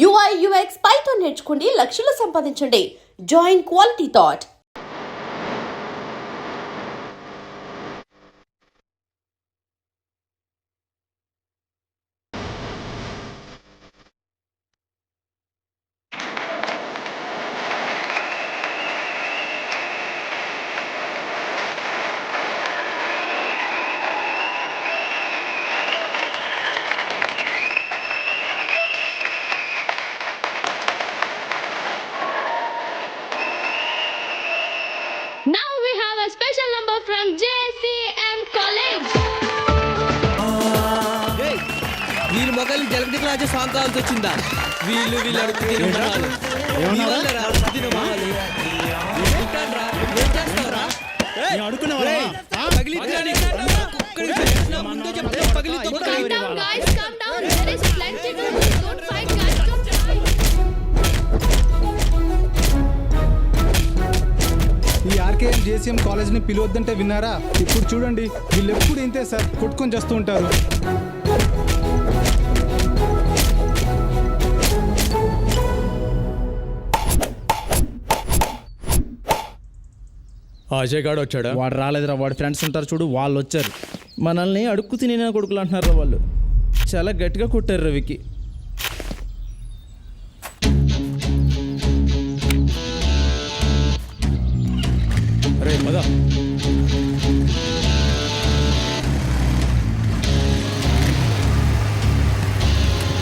UI UX Python నేర్చుకోండి, లక్షలు సంపాదించండి. Join Quality Thought. Now we have a special number from JCM College. వీళ్ళు మొగలు జలగటి రాజు సాంగ్ కావాల్సి వచ్చిందా? వీళ్ళు అడుగు తినమాలి. Calm down, guys. Calm down. There is plenty to do. Don't fight, guys. Don't fight. ఈ ఆర్కేఎం జేసీఎం కాలేజ్ని పిలవద్దంటే విన్నారా? ఇప్పుడు చూడండి, వీళ్ళు ఎప్పుడు ఇంతే సార్, కొట్టుకొని చేస్తూ ఉంటారు. అజయ్ గాడు వచ్చాడా? వాడు రాలేదురా, వాడి ఫ్రెండ్స్ ఉంటారు చూడు, వాళ్ళు వచ్చారు. మనల్ని అడుక్కు తినే కొడుకులు అంటున్నారా వాళ్ళు. చాలా గట్టిగా కొట్టారు రవికి. అరే పద.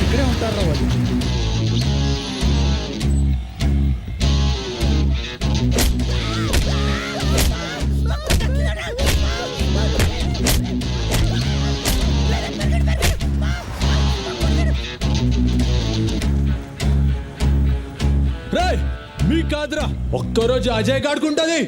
ఇక్కడే ఉంటారా వాళ్ళు. రేయ్ మీ కాదురా, ఒక్కరోజు అజయ్ గాడుకుంటది.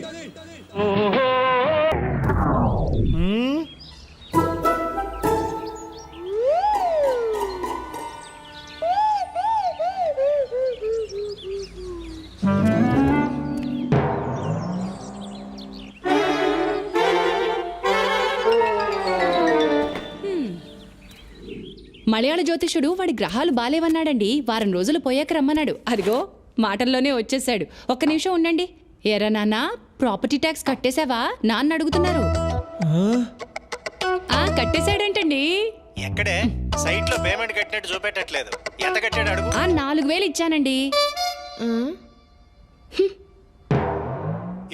మలయాళ జ్యోతిషుడు వాడి గ్రహాలు బాలేవన్నాడండి. వారం రోజులు పోయాక రమ్మన్నాడు. అదిగో మాటల్లోనే వచ్చేసాడు. ఒక్క నిమిషం ఉండండి. ఎరా నాన్న, ప్రాపర్టీ ట్యాక్స్ కట్టేశావా? నాన్న అడుగుతున్నారు. కట్టేశాడంటండి. ఎక్కడే? సైట్ లో పేమెంట్ కట్టినట్టు చూపెట్టట్లేదు. ఎంత కట్టాడు అడుగు. 4,000 ఇచ్చానండి.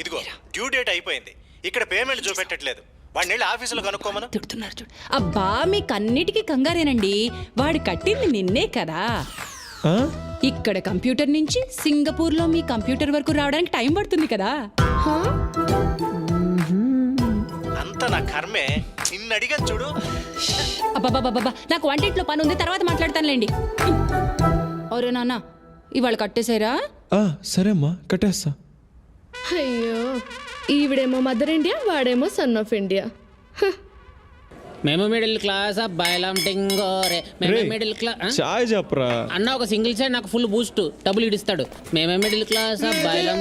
ఇదిగో డ్యూ డేట్ అయిపోయింది, ఇక్కడ పేమెంట్ చూపెట్టట్లేదు. వాడిని వెళ్ళి ఆఫీసులో కనుక్కోమను. తిడుతున్నారు చూడు. అబ్బా, మీకన్నిటికీ కంగారేనండి. వాడు కట్టింది నిన్నే కదా. ఇక్కడ కంప్యూటర్ నుంచి సింగపూర్లో మీ కంప్యూటర్ వరకు రావడానికి టైం పడుతుంది కదా. అంత నా కర్మే. నిన్ను అడిగాను చూడు. అబ్బాబాబాబా, నాకు వంటింట్లో పని ఉంది, తర్వాత మాట్లాడతానులేండి. అవురే నాన్న, ఇవాళ కట్టేశారా? సరే అమ్మా, కట్టేస్తా. అయ్యో, ఈవిడేమో మదర్ ఇండియా, వాడేమో సన్ ఆఫ్ ఇండియా. మేము మిడిల్ క్లాస్ అబ్బాయిలం టింగోరే. మేమే మిడిల్ క్లాస్. చాయ్ చెప్పరా అన్న ఒక సింగిల్ సైడ్ నాకు ఫుల్ బూస్ట్ డబ్బులు ఇడిస్తాడు. మేమే మిడిల్ క్లాస్ అబ్బాయిలం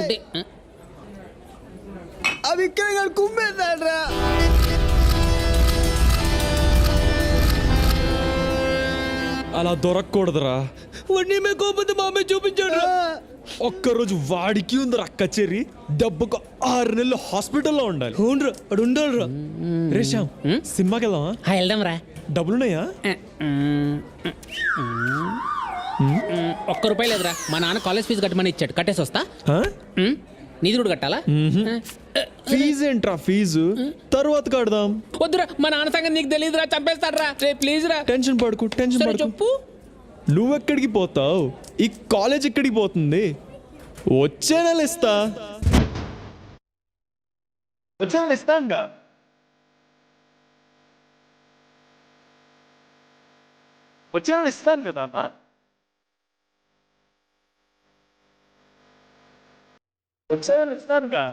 అవి ఇక్కడ కుమ్మేశాడ్రా. అలా దొరకకూడదురా. వాడిని మే కోపంతో మామే చూపించాడు. ఒక్కరోజు వాడికి ఉందిరా కచేరి, డబ్బుకు 6 నెలలు హాస్పిటల్లో ఉండాలి. అడు ఉండాలిరా. రే శ్యామ్, సినిమాకి వెళ్దామా? వెళ్దాం రా. డబ్బులున్నాయా? ₹1 లేదురా. మా నాన్న కాలేజ్ ఫీజు కట్టమని ఇచ్చాడు, కట్టేసి వస్తా. నీది కూడా కట్టాలా? ఫీజు ఏంట్రా? ఫీజు తర్వాత కడదాం. వద్దురా, మా నాన్న సంగతి నీకు తెలియదురా, చంపేస్తాడ్రా. రే ప్లీజ్ రా. టెన్షన్ పడుకు, టెన్షన్ సరే పడుకు. చెప్పు. నువ్వెక్కడికి పోతావు? ఈ కాలేజ్ ఎక్కడికి పోతుంది? వచ్చే నెల ఇస్తా. వచ్చే నెల ఇస్తాంగా. వచ్చే నెల ఇస్తాను కదా అన్న. వచ్చే నెల ఇస్తానుగా.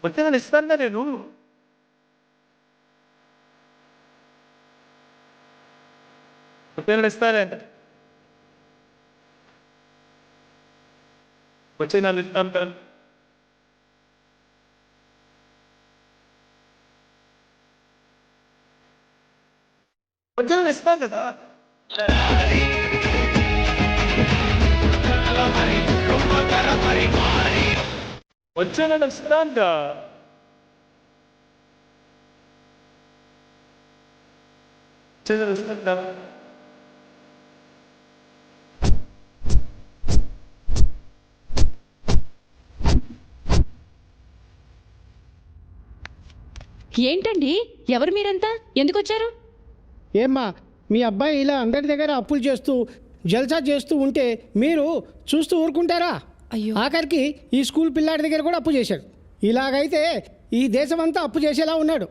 వచ్చే నెల ఇస్తానుగా నేను. ఇస్తానే వచ్చే నెల ఇస్తాను. ఏంటండి ఎవరు మీరంతా ఎందుకు వచ్చారు? ఏమ్మా మీ అబ్బాయి ఇలా అందరి దగ్గర అప్పులు చేస్తూ జల్సా చేస్తూ ఉంటే మీరు చూస్తూ ఊరుకుంటారా? అయ్యో. ఆఖరికి ఈ స్కూల్ పిల్లాడి దగ్గర కూడా అప్పు చేశాడు. ఇలాగైతే ఈ దేశం అంతా అప్పు చేసేలా ఉన్నాడు.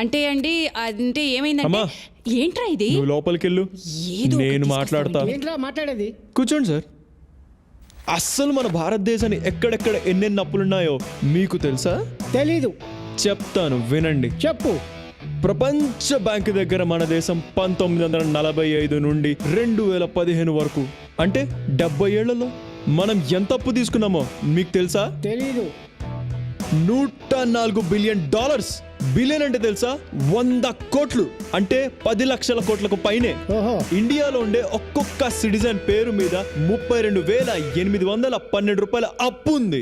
అంటే అండి అంటే ఏమైందంటే అమ్మా. ఏంట్రా ఇది? నువ్వు లోపలికి వెళ్ళు, ఏదో ఒకటి నేను మాట్లాడతా. ఏంట్రా మాట్లాడేది? కూర్చోండి సార్. అస్సలు మన భారతదేశాన్ని ఎక్కడెక్కడ ఎన్నెన్ని అప్పులున్నాయో మీకు తెలుసా? తెలీదు. చెప్తాను వినండి. చెప్పు. ప్రపంచ బ్యాంకు దగ్గర మన దేశం 1945 నుండి 2015 వరకు అంటే 70 ఏళ్లలో మనం ఎంత అప్పు తీసుకున్నామో మీకు తెలుసా? తెలీదు. 104 బిలియన్ డాలర్స్. బిలియన్ అంటే తెలుసా? 100 కోట్లు అంటే 10 లక్షల కోట్లకు పైనే. ఓహో. ఇండియాలో ఉండే ఒక్కొక్క సిటిజన్ పేరు మీద 32,812 రూపాయల అప్పు ఉంది.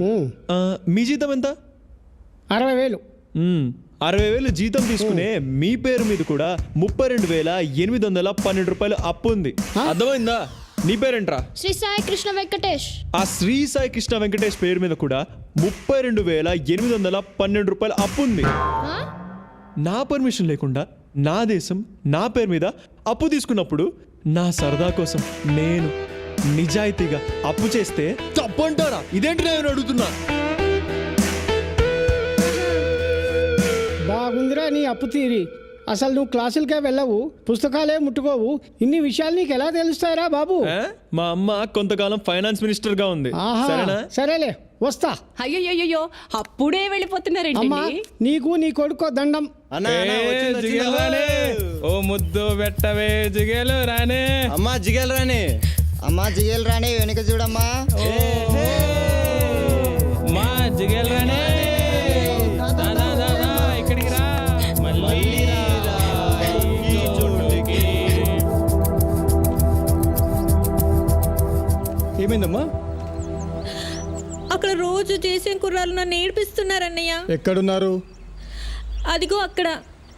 మీ జీతం ఎంత? 60,000. 60,000 జీతం తీసుకునే మీ పేరు మీద కూడా 32,812 రూపాయలు అప్పు ఉంది. అర్థమైందా? నీ పేరేంట్రా? శ్రీ సాయి కృష్ణ వెంకటేష్. ఆ శ్రీ సాయి కృష్ణ వెంకటేష్ పేరు మీద కూడా 32,812 రూపాయలు అప్పు ఉంది. నా పర్మిషన్ లేకుండా నా దేశం నా పేరు మీద అప్పు తీసుకున్నప్పుడు నా సరదా కోసం నేను నిజాయితీగా అప్పు చేస్తే తప్పంటారా? ఇదేంటి నేను అడుగుతున్నా. బాగుందిరా నీ అప్పు తీరి. అసలు నువ్వు క్లాసులకే వెళ్ళవు, పుస్తకాలే ముట్టుకోవు. ఇన్ని విషయాలు నీకు ఎలా తెలుస్తాయిరా బాబు? మా అమ్మ కొంతకాలం ఫైనాన్స్ మినిస్టర్ గా ఉంది. ఆహా, సరేనా? సరేలే వస్తా. అయ్యో అప్పుడే వెళ్ళిపోతున్నారండి. అమ్మా నీకు నీ కొడుకో దండం. జిగేలు రానే, ఓ ముద్దు పెట్టవే జిగేలు రానే. అమ్మా జిగేలు రాని, అమ్మా జిగేలు రాని, వెనుక చూడమ్మా. మా జిగేలు రానే, ఇక్కడికి రా. మళ్ళీ ఏమైందమ్మా? అక్కడ రోజు చేసే కుర్రాలు నన్ను ఏడిపిస్తున్నారన్నయ్య. ఎక్కడున్నారు? అదిగో అక్కడ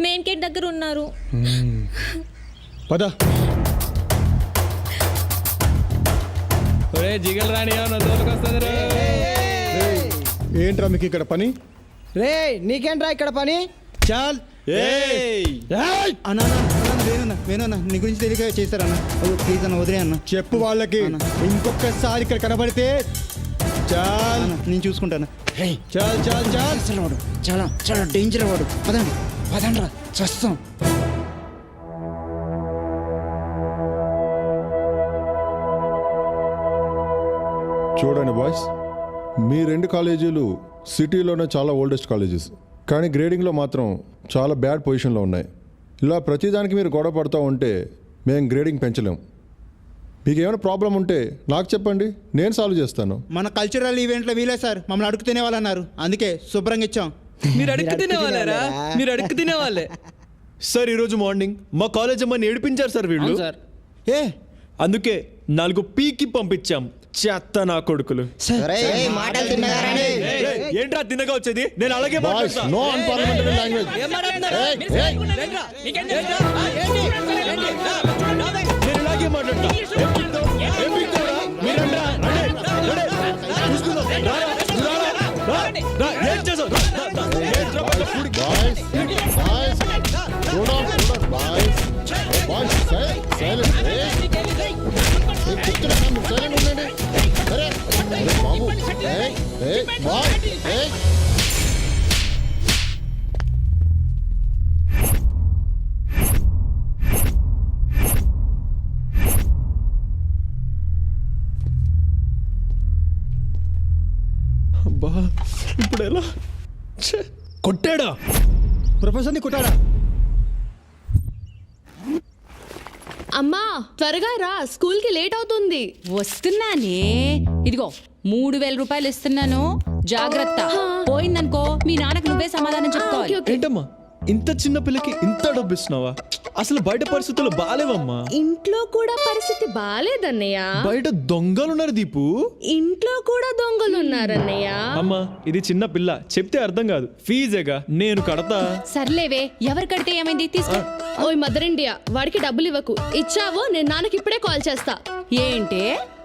మెయిన్ గేట్ దగ్గర ఉన్నారు. పద. ఒరే జిగేలు రాని వస్తుంది రే. ఏంట్రా మీకు ఇక్కడ పని? రే నీకేంట్రా ఇక్కడ పని? చాల్. వేణున్నా నీ గురించి తెలియక చేస్తారన్నా. ప్లీజ్ అన్న వదిలే అన్న. చెప్పు వాళ్ళకి, ఇంకొకసారి ఇక్కడ కనబడితే చాల్. నేను చూసుకుంటాను. చాల్ చాల్ చాల్. అసలు వాడు చాలా చాలా డేంజర్ వాడు. పదండ్రా చస్తాం. చూడండి బాయ్స్, మీ రెండు కాలేజీలు సిటీలోనే చాలా ఓల్డెస్ట్ కాలేజెస్, కానీ గ్రేడింగ్లో మాత్రం చాలా బ్యాడ్ పొజిషన్లో ఉన్నాయి. ఇలా ప్రతిదానికి మీరు గొడవ పడుతూ ఉంటే మేము గ్రేడింగ్ పెంచలేం. మీకు ఏమైనా ప్రాబ్లం ఉంటే నాకు చెప్పండి, నేను సాల్వ్ చేస్తాను. మన కల్చరల్ ఈవెంట్లో వీలే సార్ మమ్మల్ని అడుగు తినేవాళ్ళు అన్నారు, అందుకే శుభ్రంగా ఇచ్చాం. మీరు అడుక్కు తినేవాళ్ళరా? మీరు అడుక్కు తినేవాళ్ళే సార్. ఈరోజు మార్నింగ్ మా కాలేజ్ అమ్మని ఏడిపించారు సార్ వీళ్ళు. ఏ అందుకే 4 పీకి పంపించాం. చెత్త నా కొడుకులు. మాటలు తిన్నగారని ఏంట్రా తిన్నగా వచ్చేది? నేను అలాగే బాయ్స్, నో అన్పార్లమెంటరీ లాంగ్వేజ్. నేను ఇలాగే మాట్లాడతా. ఏం పీకుతావురా? మీరండ్రా. చూసుకుందాం. ఏం చేసావు? బాయ్స్, బాయ్స్, చూడండి బాయ్స్, బాయ్స్ సైలెంట్. సైలెంట్ ఉండండి. అరే బాబు, బాయ్. అబ్బా, ఇప్పుడు ఎలా? కొట్టాడా? ప్రొఫెసర్ని కొట్టాడా? అమ్మా త్వరగా రా, స్కూల్ కి లేట్ అవుతుంది. వస్తున్నానే. ఇదిగో 3,000 రూపాయలు ఇస్తున్నాను, జాగ్రత్త. పోయిందనుకో మీ నాన్నకు నువ్వే సమాధానం చెప్పుకోవాలి. ఏంటమ్మా ఇంత చిన్న పిల్లకి ఇంత డబ్బు ఇస్తున్నావా? అసలు బయట పరిస్థితులు బాలేవమ్మా. ఇంట్లో కూడా పరిస్థితి బాలేదన్నయ్య. బయట దొంగలున్నారు దీపు. ఇంట్లో కూడా దొంగలు ఉన్నారన్నయ్య. అమ్మా ఇది చిన్న పిల్ల, చెప్తే అర్థం కాదు. ఫీజేగా నేను కడతా. సర్లేవే, ఎవరు కడితే ఏమైంది, తీసుకో. ఓయ్ మదర్ ఇండియా, వాడికి డబ్బులు ఇవ్వకు. ఇచ్చావో నేను నాన్నకి ఇప్పుడే కాల్ చేస్తా. ఏంటే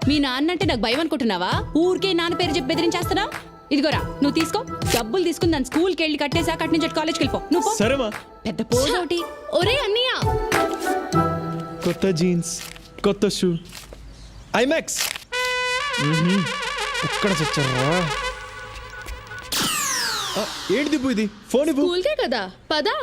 మీ నాన్న అంటే నాకు భయం అనుకుంటున్నావా? ఊరికే నాన్న పేరు చెప్పి బెదిరించేస్తున్నా. ఇదిగోరా, నువ్వు తీసుకో. డబ్బులు తీసుకుని దాని స్కూల్కి వెళ్ళి కట్టేసాక అటు నుంచి కాలేజ్కి వెళ్ళిపో. నువ్వు పో. సరేమా. పెద్ద పోటీ. ఒరే అన్నయ్య, కొత్త జీన్స్, కొత్త షూ, ఐమాక్స్. ఎక్కడ చచ్చారా? ఏంటి దీపు ఇది? ఫోన్ ఇవ్వు. స్కూల్కే కదా, పదా.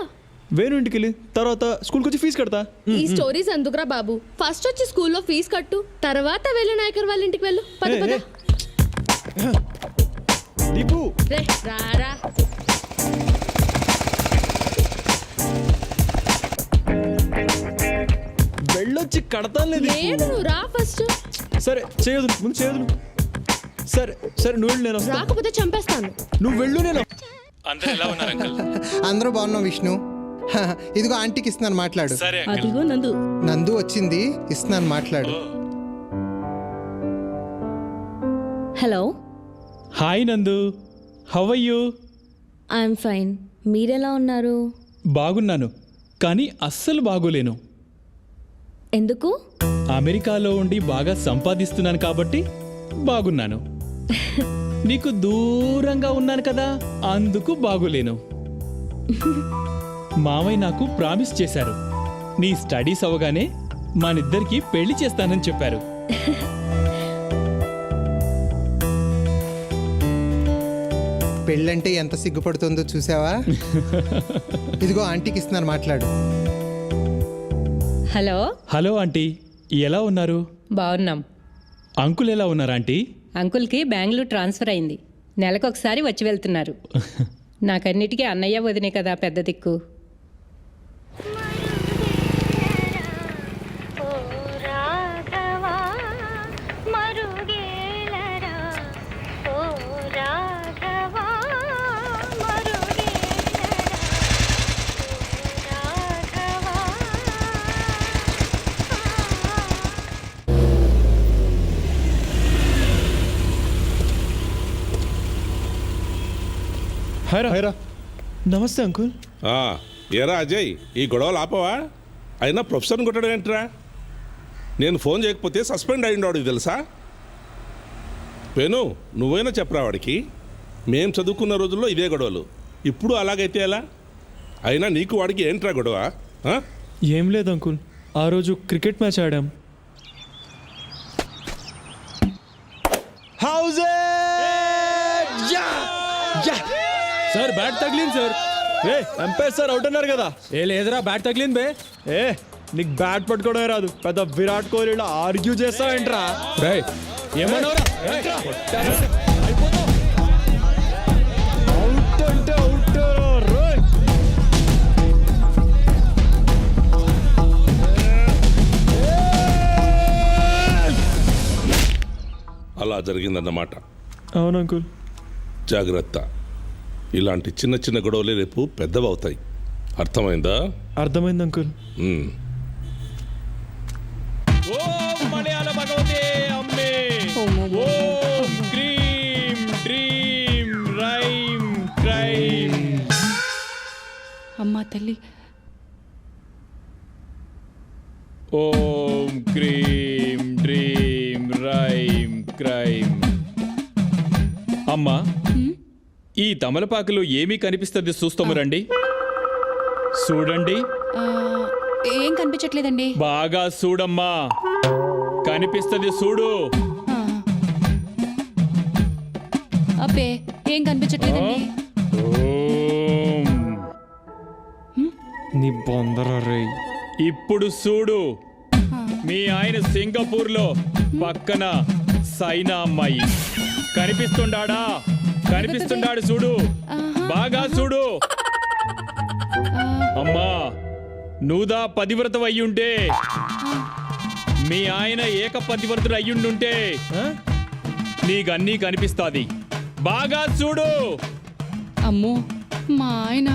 వేణు ఇంటికి వెళ్ళి తర్వాత స్కూల్కి వచ్చి ఫీజు కడతా. ఈ స్టోరీస్ ఎందుకురా బాబు? ఫస్ట్ వచ్చి స్కూల్లో ఫీజు కట్టు, తర్వాత వెళ్ళి నాయకర్ వాళ్ళ ఇంటికి వెళ్ళు. పద పద. దీపు రే రారా. వెళ్ళొచ్చి కడతాను లేదు. లేదు, నువ్వు రా ఫస్ట్. సరే చేయదు, ముందు చేయదు. సరే సరే నువ్వు వెళ్ళు, నేను వస్తా. రాకపోతే చంపేస్తాను. నువ్వు వెళ్ళు, నేను. అందరూ ఎలా ఉన్నారు అంకుల్? అందరూ బాగున్నాం విష్ణు. ఇదిగో ఆంటీకి ఇస్తున్నాను మాట్లాడు. సరే అదిగో నందు. నందు వచ్చింది, ఇస్తున్నాను మాట్లాడు. Hello, hi Nandu, how are you? I'm fine. మీరెలా ఉన్నారు? బాగున్నాను, కానీ అస్సలు బాగోలేను. ఎందుకు? అమెరికాలో ఉండి బాగా సంపాదిస్తున్నాను కాబట్టి బాగున్నాను. నీకు దూరంగా ఉన్నాను కదా, అందుకు బాగోలేను. మామయ్య నాకు ప్రామిస్ చేశారు, నీ స్టడీస్ అవగానే మనిద్దరికి పెళ్లి చేస్తానని చెప్పారు. పెళ్ళంటే ఎంత సిగ్గుపడుతుందో చూసావా? ఇదిగో ఆంటీకి ఇస్తున్నాను మాట్లాడు. హలో. హలో ఆంటీ, ఎలా ఉన్నారు? బాగున్నాం. అంకుల్ ఎలా ఉన్నారు ఆంటీ? అంకుల్కి బెంగళూరు ట్రాన్స్ఫర్ అయింది. నెలకొకసారి వచ్చి వెళ్తున్నారు. నాకన్నిటికీ అన్నయ్య వదినే కదా పెద్ద దిక్కు. హైరా హైరా. నమస్తే అంకుల్. ఏరా అజయ్, ఈ గొడవలు ఆపవా? అయినా ప్రొఫెసర్ని కొట్టడం ఏంట్రా? నేను ఫోన్ చేయకపోతే సస్పెండ్ అయ్యిండాడు తెలుసా? పేను, నువ్వైనా చెప్పరా వాడికి. మేం చదువుకున్న రోజుల్లో ఇదే గొడవలు, ఇప్పుడు అలాగైతే ఎలా? అయినా నీకు వాడికి ఏంట్రా గొడవ? ఏం లేదు అంకుల్, ఆ రోజు క్రికెట్ మ్యాచ్ ఆడాం. సార్ బ్యాట్ తగిలింది సార్. ఎంపైర్ సార్ అవుట్ అన్నారు కదా. ఏ లేదురా, బ్యాట్ తగిలింది బే. నీకు బ్యాట్ పట్టుకోవడమే రాదు, పెద్ద విరాట్ కోహ్లీలో ఆర్గ్యూ చేస్తావేంట్రా? ఏమన్నావురా? అవుట్ అంటే అవుట్. అలా జరిగిందన్నమాట. అవును అంకుల్. జాగ్రత్త, ఇలాంటి చిన్న చిన్న గొడవలే రేపు పెద్దవవుతాయి. అర్థమైందా? అర్థమైంది అంకుల్. ఓం మలయాళ భగవతే అమ్మే, ఓం క్రీం డ్రీం రైం క్రైం. అమ్మా తల్లి. ఓం క్రీం డ్రీం రైం క్రైం. అమ్మా, ఈ తమలపాకులో ఏమీ కనిపిస్తుంది చూస్తాము రండి. చూడండి. ఏం కనిపించట్లేదండి. బాగా చూడమ్మా, కనిపిస్తుంది చూడు. అబ్బే, ఏం కనిపించట్లేదండి. నీ బొందరా రే. ఇప్పుడు చూడు, మీ ఆయన సింగపూర్లో పక్కన సైనా అమ్మాయి కనిపిస్తుండాడా? కనిపిస్తుండాడు చూడు, బాగా చూడు. అమ్మా, నువ్వుదా పతివ్రత అయ్యుంటే, మీ ఆయన ఏకపతివ్రతుడు అయ్యుండుంటే నీకన్నీ కనిపిస్తాది. బాగా చూడు. అమ్మో, మా ఆయన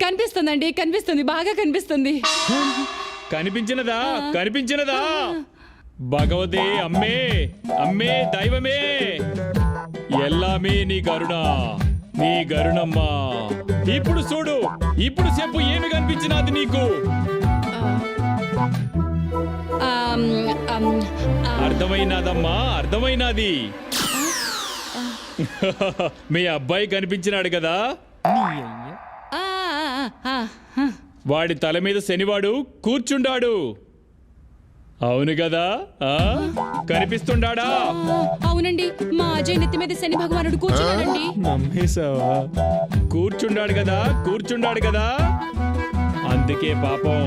కనిపిస్తుందండి, కనిపిస్తుంది, బాగా కనిపిస్తుంది. కనిపించినదా? కనిపించినదా? భగవతే అమ్మే, అమ్మే దైవమే, ఎల్లామే నీ గరుణ, నీ గరుణమ్మా. ఇప్పుడు చూడు, ఇప్పుడు చెప్పు ఏమి కనిపించినది నీకు? అర్థమైనాదమ్మా, అర్థమైనాది. మీ అబ్బాయి కనిపించినాడు కదా, వాడి తల మీద శనివాడు కూర్చుండాడు. అవును కదా? కనిపిస్తుండాడా? అవునండి, మా అజయ్ నెత్తి మీద శని భగవానుడు కూర్చున్నాడండి. నమ్మేశావా? కూర్చుండాడు కదా, కూర్చుండాడు కదా. అందుకే పాపం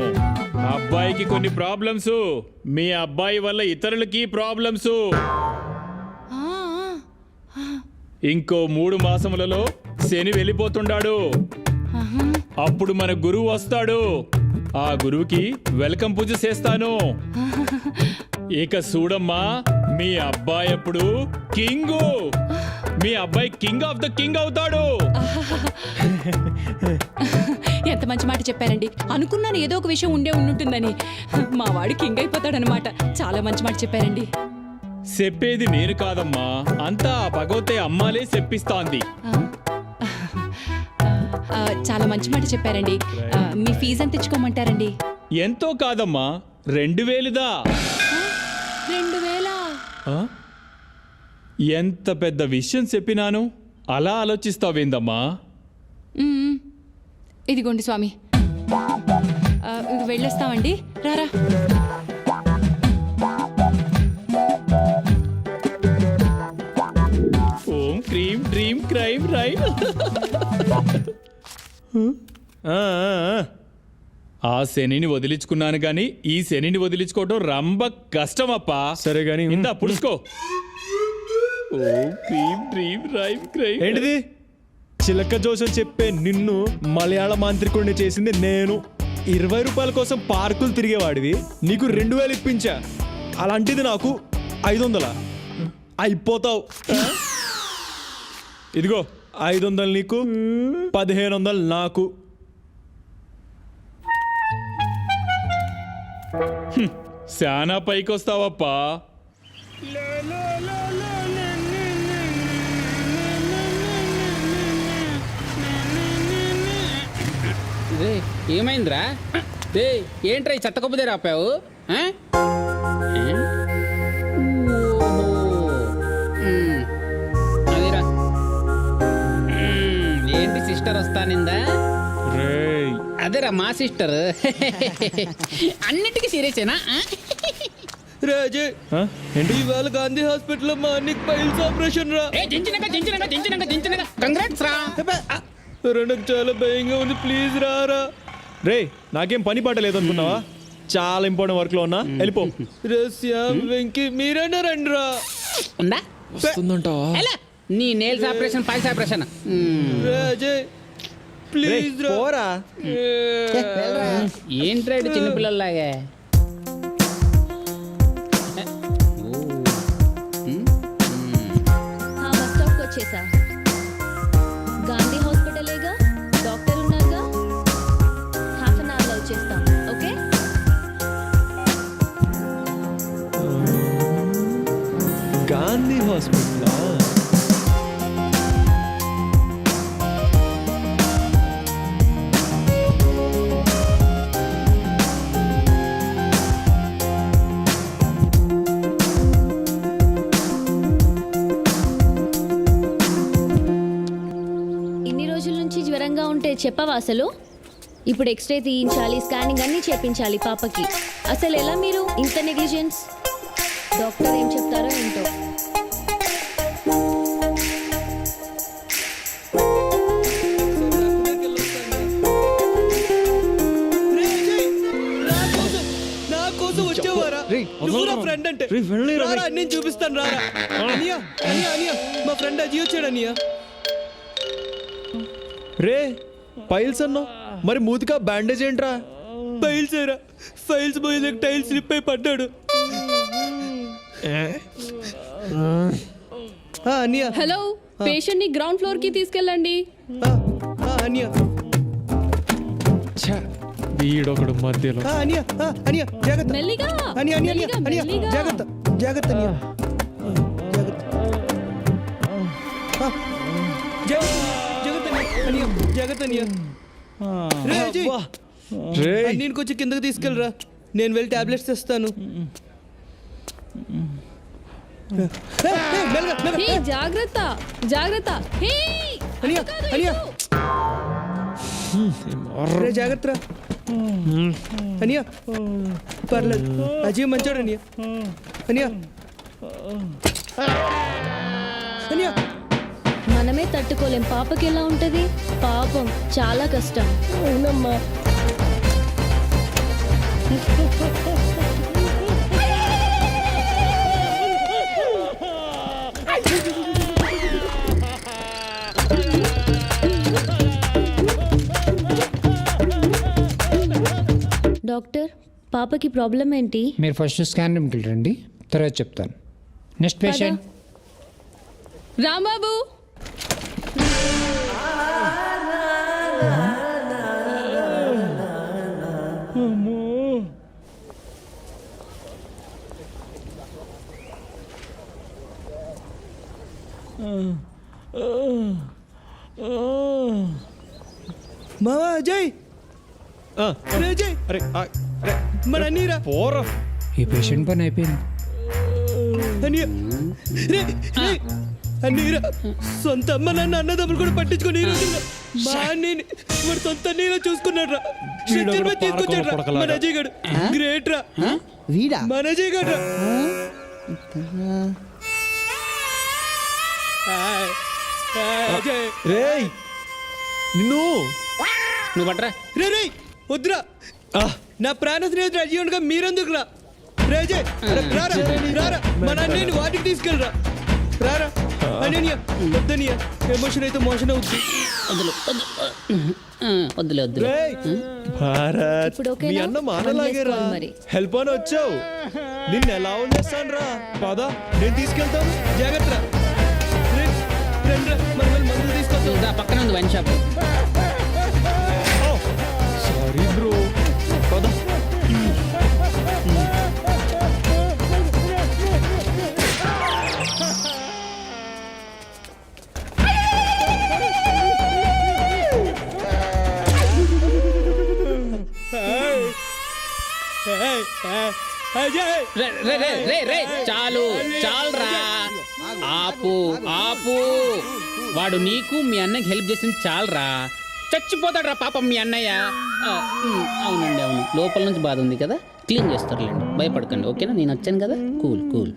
అబ్బాయికి కొన్ని ప్రాబ్లమ్స్, మీ అబ్బాయి వల్ల ఇతరులకి ప్రాబ్లమ్స్. ఇంకో 3 మాసములలో శని వెళ్ళిపోతుండాడు. అప్పుడు మన గురువు వస్తాడు. ఆ గురువుకి వెల్కమ్ పూజ చేస్తాను. ఇక చూడమ్మా, మీ అబ్బాయి అప్పుడు కింగు, మీ అబ్బాయి కింగ్ ఆఫ్ ద కింగ్ అవుతాడు. ఎంత మంచి మాట చెప్పారండి. అనుకున్నాను ఏదో ఒక విషయం ఉంటుందని. మా వాడు కింగ్ అయిపోతాడనమాట. చాలా మంచి మాట చెప్పారండి. చెప్పేది నేను కాదమ్మా, అంతా భగవతే అమ్మాలే చెప్పిస్తాంది. చాలా మంచి మాట చెప్పారండి. మీ ఫీజు ఎంత తెచ్చుకోమంటారండి? ఎంతో కాదమ్మా, 2000దా. 2000? ఎంత పెద్ద విషయం చెప్పినాను, అలా ఆలోచిస్తావేందమ్మా? ఇదిగోండి స్వామి, వెళ్ళొస్తామండి. రారా. ఓం క్రీం డ్రీమ్ క్రైమ్ రైమ్. ఆ శనిని వదిలించుకున్నాను గాని ఈ శనిని వదిలించుకోవడం రంబ కష్టమప్పా. సరే గాని ఇందా పుడుచుకో. ఓం క్రీం డ్రీమ్ రైమ్ క్రైమ్. ఏంటిది? చిలక జోసం చెప్పే నిన్ను మలయాళ మాంత్రికుడిని చేసింది నేను. 20 రూపాయల కోసం పార్కులు తిరిగేవాడివి, నీకు 2000 ఇప్పించా. అలాంటిది నాకు 500. అయిపోతావు. ఇదిగో 500 నీకు, 1500 నాకు. శానా పైకొస్తావప్పా. ఏమైందిరా? ఏంట్రా ఈ చెత్త కొబ్బరి రాపావు? అదిరా, ఏంటి సిస్టర్ వస్తానిందా? అదేరా మా సిస్టర్. అన్నిటికీ సీరియసేనా? రాజే, ఇవాళ గాంధీ హాస్పిటల్లో మా అన్నికి పైల్స్ ఆపరేషన్ రా. కంగ్రాట్స్ రా. నాకు చాలా భయంగా ఉంది, ప్లీజ్ రారా. రే, నాకేం పని పాట లేదనుకున్నావా? చాలా ఇంపార్టెంట్ వర్క్ లో ఉన్నా, వెళ్ళిపో. వెంకీ మీరైనా రండి రా. ఉందా? వస్తుందంటావా? నీ nails operation, piles operation. Raje please రా. ఏంట్రా చిన్నపిల్లలాగా? వచ్చేసా. గాంధీ హాస్పిటలేగా, డాక్టర్ ఉన్నారుగా. హాఫ్ అన్ అవర్లో వచ్చేస్తాం. ఓకే? గాంధీ హాస్పిటల్. జ్వరంగా ఉంటే చెప్పవా అసలు? ఇప్పుడు ఎక్స్రే తీయించాలి, స్కానింగ్ అన్నీ చేపించాలి పాపకి. అసలు ఎలా మీరు ఇంత నెగ్లిజెన్స్? డాక్టర్ ఏం చెప్తారో ఏంటో. నా కోసం వచ్చేవారా? ఫ్రెండ్ అంటే నేను చూపిస్తాను రారా. అనియా అనియా అనియా, మా ఫ్రెండ్ అజీ వచ్చాడు. అనియా రే, పైల్స్ అన్నావు, మరి మూతికా బ్యాండేజ్ ఏంట్రా? పైల్స్ ఏరా, ఫైల్స్ పోయి టైల్స్ స్లిప్ అయి పడ్డాడు. అనియా. హలో, పేషెంట్ ని గ్రౌండ్ ఫ్లోర్ కి తీసుకెళ్ళండి. అనియా వీడొకడు మధ్యలో. అనియా అనియా జాగ్రత్త మెల్లిగా అనియా అనియా మెల్లిగా, అనియా మెల్లిగా. జాగ్రత్త జాగ్రత్త అనియా జాగ్రత్త జాగ్రత్త అనియా జాగ్రత్త అనియా రే అజయ్ రేయ్. నేను కొంచెం కిందకి తీసుకెళ్ళరా, నేను వెళ్ళి టాబ్లెట్స్ తెస్తాను. హే, జాగ్రత్త జాగ్రత్త. హే, అనియా అనియా రే జాగ్రత్త అనియా పర్లేదు, అజయ్ మంచోడు అనియా అనియా అనియా మనమే తట్టుకోలేం, పాపకి ఎలా ఉంటది? పాపం చాలా కష్టం. అవునమ్మా. డాక్టర్, పాపకి ప్రాబ్లం ఏంటి? మీరు ఫస్ట్ స్కాన్ రూమ్కి వెళ్ళండి, తర్వాత చెప్తాను. Next patient. రాంబాబు, మావా అజయ్ ఆ, రే అజయ్ అరే అరే మన అన్నీరా పోరా. ఈ పేషెంట్ పని అయిపోయింది. అన్నయ్య రే రే అన్నీరా సొంత అమ్మ నాన్న అన్నదమ్ములు కూడా పట్టించుకొని ఈ రోజుల్లో మా అన్నయ్యని వాడు సొంత అన్నయ్యలా చూసుకున్నాడు రా. తీసుకొచ్చాడు రా మన అజయ్ గడు. గ్రేట్ రా వీడా మన అజయ్ గడు రా. అజయ్ రేయ్ నిన్ను నువ్వు పట్రా. రే రే వద్దురా, నా ప్రాణ స్నేహితుడు అజయ్ ఉండగా మీరెందుకు రా? రే అజయ్ రారా రారా మన అన్నయ్యని వాటికి తీసుకెళ్ళరా. రారా అన్నయ్య వద్దనియ, ఎమోషన్ అయితే మోషన్ అవుతుంది. వద్దులే వద్దులే. రేయ్ భారత్, ఇప్పుడు ఓకేనా? మీ అన్న మానలాగేరా. పని చేసుకోవాలి మరి. హెల్ప్ అని వచ్చావు, నిన్ను ఎలా వదిలేస్తాను రా. పదా నేను తీసుకెళ్తాను. జాగ్రత్త రా. రండి రా, మనం వెళ్ళి మందులు తీసుకొస్తాం. పక్కన ఉంది వైన్ షాప్. సారీ బ్రో, పదా. చాలు చాలురా, ఆపు ఆపు. వాడు నీకు మీ అన్నకి హెల్ప్ చేసింది చాలరా. చచ్చిపోతాడు రా పాపం మీ అన్నయ్య. అవునండి అవును, లోపల నుంచి బాధ ఉంది కదా, క్లీన్ చేస్తారులేండి, భయపడకండి. ఓకేనా, నేను వచ్చాను కదా. Cool cool.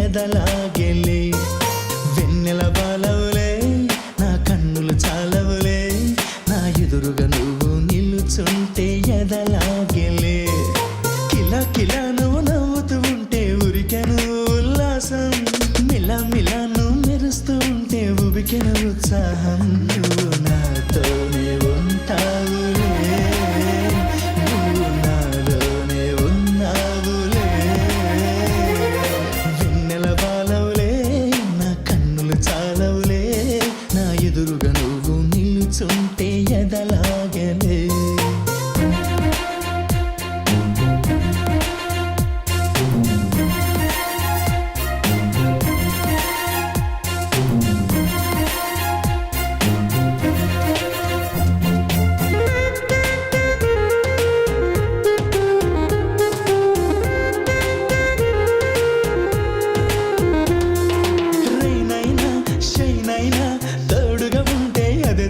ఎదలాగెలే వెన్నెల బాలవులే, నా కన్నులు చాలవులే, నా ఎదురుగా నువ్వు నిలుచుంటే ఎదలాగెలే. కిలా కిలా నువ్వు నవ్వుతూ ఉంటే ఉరికెను ఉల్లాసం, మిలా మిలా నువ్వు మెరుస్తూ ఉంటే ఉబికెను ఉత్సాహం. నువ్వు నాతోనే ఉంటావులే, నువ్వు నాలోనే ఉన్నావులే. వెన్నెల బాలవులే, నా కన్నులు చాలవులే, నా ఎదురుగా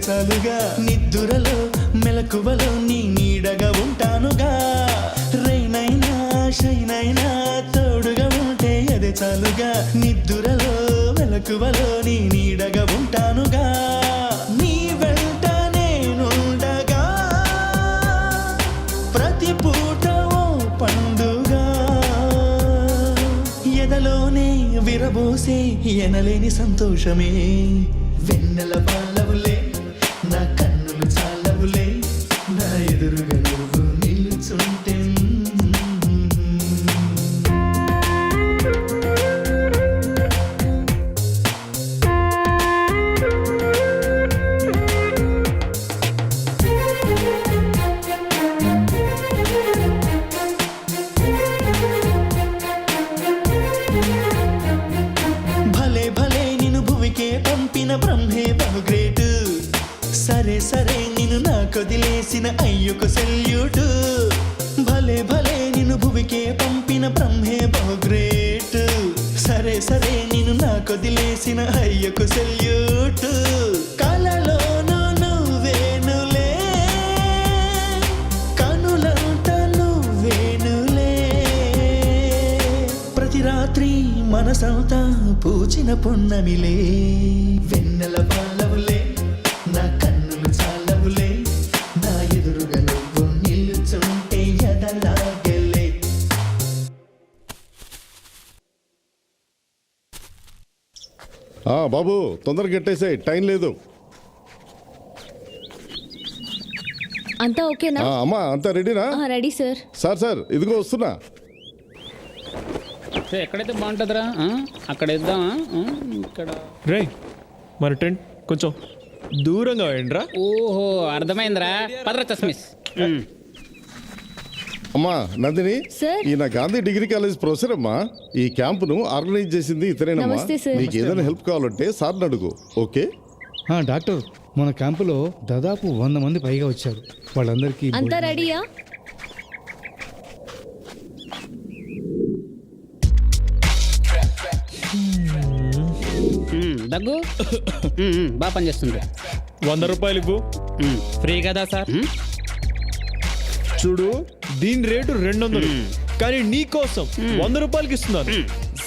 చాలుగా నిద్దురలో మెలకువలో నీ నీడగా ఉంటానుగా రైనైనా షైనైనా తోడుగా ఉంటే అదే చాలుగా నిద్దురలో మెలకువలో నీ నీడగా ఉంటానుగా నీ వెంట నేనుండగా ప్రతి పూట ఓ పండుగ ఎదలోనే విరబోసే ఎనలేని సంతోషమే వెన్నెల పాలవులే నా కన్నులు చాలవులే నా ఎదురుగా నువ్వు నిలుచుంటే భలే భలే నిన్ను భువికే పంపిన బ్రహ్మే బహుగ్రేట్ సరే సరే నిన్ను నాకొదిలేసిన అయ్యొక సెల్యూట్ భలే భలే నిన్ను భువికే పంపిన బ్రహ్మే బహుగ్రేట్ సరే సరే నిన్ను నాకొదిలేసిన అయ్యొక సెల్యూట్ కలలోనూ నువ్వేనులే కనులంట నువ్వేనులే ప్రతి రాత్రి మనసంతా పూచిన పున్నమిలే వెన్నెల పాలవులే నా కన్నులు చాలవులే నా ఎదురుగా నువ్వు నిలుచుంటే ఎదలాగలే బాబు తొందరగా గట్టేసాయి టైం లేదు. అంతా ఓకేనా? అమ్మా అంతా రెడీనా? Ready sir. సార్ ఇదిగో వస్తున్నా. ఎక్కడైతే బాగుంటుందిరా అక్కడ ఇద్దామా ఇక్కడ రే మన టెంట్ కొంచెం దూరంగా వేయండిరా. ఓహో అర్థమైందిరా పదరా చస్మిస్. అమ్మా నందిని, సార్. ఈయన గాంధీ డిగ్రీ కాలేజ్ ప్రొఫెసర్ అమ్మా. ఈ క్యాంపును ఆర్గనైజ్ చేసింది ఇతరేనమ్మా. నమస్తే సార్. నీకు ఏదైనా హెల్ప్ కావాలంటే సార్ని అడుగు. ఓకే డాక్టర్ మన క్యాంపులో దాదాపు 100 మంది పైగా వచ్చారు. వాళ్ళందరికీ అంతా రెడీయా? దగ్గు బాగా పనిచేస్తుంది. 100 రూపాయలు ఇవ్వు. ఫ్రీ కదా సార్? చూడు దీని రేటు 200, కానీ నీ కోసం 100 రూపాయలకి ఇస్తున్నాను.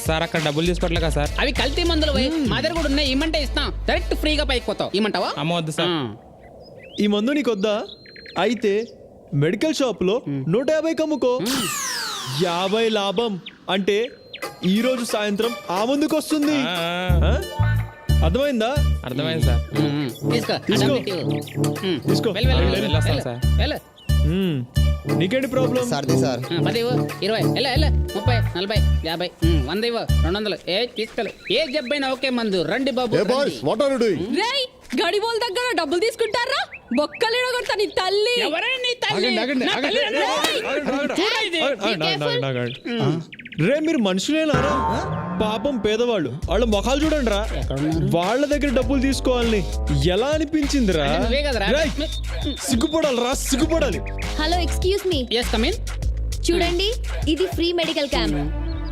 సార్ అక్కడ డబ్బులు తీసుకోవట్లేగా సార్? అవి కల్తీ మందులు మా దగ్గర కూడా ఉన్నాయి. ఇమ్మంటే ఇస్తాం, డైరెక్ట్ ఫ్రీగా పైకి పోతావు. ఇమ్మంటావా? అమ్మవద్దు సార్. ఈ మందు నీకొద్దా? అయితే మెడికల్ షాప్లో 150 అమ్ముకో. 50 లాభం అంటే ఈ రోజు సాయంత్రం ఆ ముందుకు వస్తుంది. అర్థమైందా? అర్థమైంది సార్. తీసుకో తీసుకో. తీసుకో. వెళ్ళొస్తాను సార్. నీకేంటి ప్రాబ్లం? 10 20 30 40 50 100 200 తీసుకెళ్ళి ఏ జబ్బైనా ఓకే మందు రండి బాబు. What are you doing? రేయ్ గడిబోల్ దగ్గర డబ్బులు తీసుకుంటారా? బొక్కలేడో కొడతా నీ తల్లి. ఎవరే నీ తల్లి? నా తల్లి రే మీరు మనుషులేనారా? పాపం పేదవాళ్ళు, వాళ్ళ ముఖాలు చూడండి రా. వాళ్ళ దగ్గర డబ్బులు తీసుకోవాలని ఎలా అనిపించిందిరా? రేయ్, సిగ్గుపడాలి, సిగ్గుపడాలి. Hello excuse me. yes come in. చూడండి ఇది ఫ్రీ మెడికల్ క్యాంప్.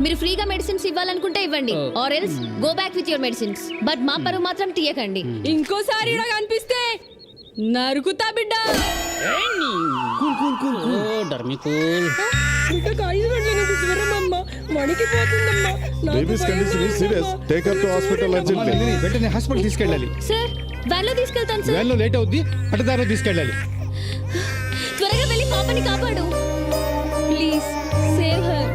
మీరు ఫ్రీగా మెడిసిన్స్ ఇవ్వాలనుకుంటే ఇవ్వండి, or else go back with your medicines. But మా పరువు మాత్రం తీయకండి. ఇంకోసారి ఇలా కనిపిస్తే నరుకుతా బిడ్డ. Babies condition is serious. Take her to hospital urgently. వెంటనే హాస్పిటల్ తీసుకెళ్ళాలి. సార్ వ్యాన్లో తీసుకెళ్తాను సార్. వ్యాన్లో లేట్ అవుద్ది, పట్టదారిలో తీసుకెళ్ళాలి. త్వరగా వెళ్ళి పాపని కాపాడు ప్లీజ్. Save her.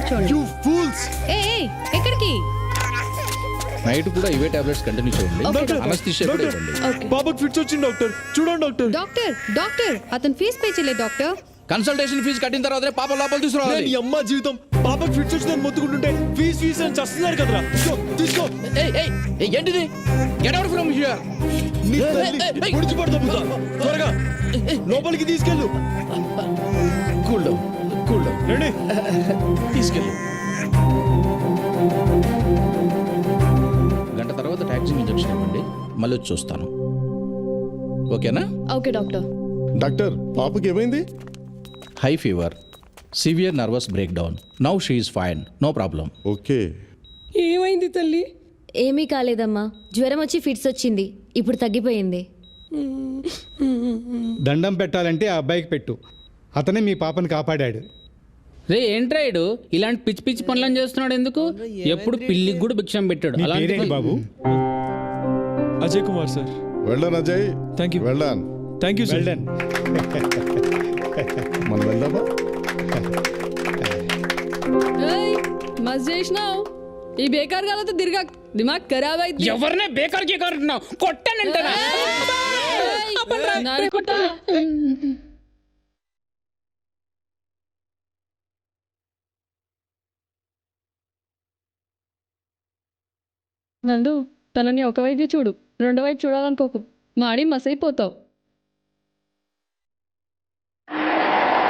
కూర్చోండి ఏ ఏ, ఎక్కడికి నైట్ కూడా ఇవే టాబ్లెట్స్ కంటిన్యూ చేయండి అనస్థిషియా కూడా ఇవ్వండి. పాపకు ఫిట్స్ వచ్చింది డాక్టర్. చూడండి డాక్టర్. డాక్టర్ డాక్టర్ అతను ఫీజు పే చేయలేదు డాక్టర్. కన్సల్టేషన్ ఫీజు కట్టిన తర్వాతే పాప లోపల తీసుకురావాలి. ఈ అమ్మ జీవితం పాపకు ఫిట్స్ వచ్చిందని మొత్తుకుంటుంటే ఫీజు అని చస్తున్నారు కదరా. తీసుకో. ఏంటిది? Get out from here. త్వరగా లోపలికి తీసుకెళ్ళు. Cool down. రెడీ తీసుకెళ్ళు. గంట తర్వాత టాక్సీ ఇంజెక్షన్ ఇవ్వండి, మళ్ళీ వచ్చి చూస్తాను. ఓకేనా? Okay doctor. డాక్టర్ పాపకి ఏమైంది? High fever, severe nervous breakdown. Now she is fine, no problem. Okay. ఏమైంది తల్లి? ఏమీ కాలేదమ్మా, జ్వరం వచ్చి ఫిట్స్ వచ్చింది, ఇప్పుడు తగ్గిపోయింది. దండం పెట్టాలంటే ఆ అబ్బాయికి పెట్టు. అతనే మీ పాపని కాపాడాడు. రే ఏంట్రాయుడు ఇలాంటి పిచ్చి పిచ్చి పనులను చేస్తున్నాడు ఎందుకు? ఎప్పుడు పిల్లికి కూడా భిక్షం పెట్టాడు. మీ అలాంటి పేరేంటి బాబు? అజయ్ కుమార్ సార్. వెళ్ళాను అజయ్. Thank you. వెళ్ళాను. Thank you sir. వెల్డన్. మనం వెళ్దామా? మస్ చేసినావు ఈ బేకార్ గాలతో తిరగా దిమాగ్ ఖరాబ్ అయితే. ఎవరినే బేకార్ గీకార్ అంటున్నావు? కొట్టానంటారా? నందు తనని ఒకవైపు చూడు, రెండో వైపు చూడాలనుకోకు, మాడి మసైపోతావు.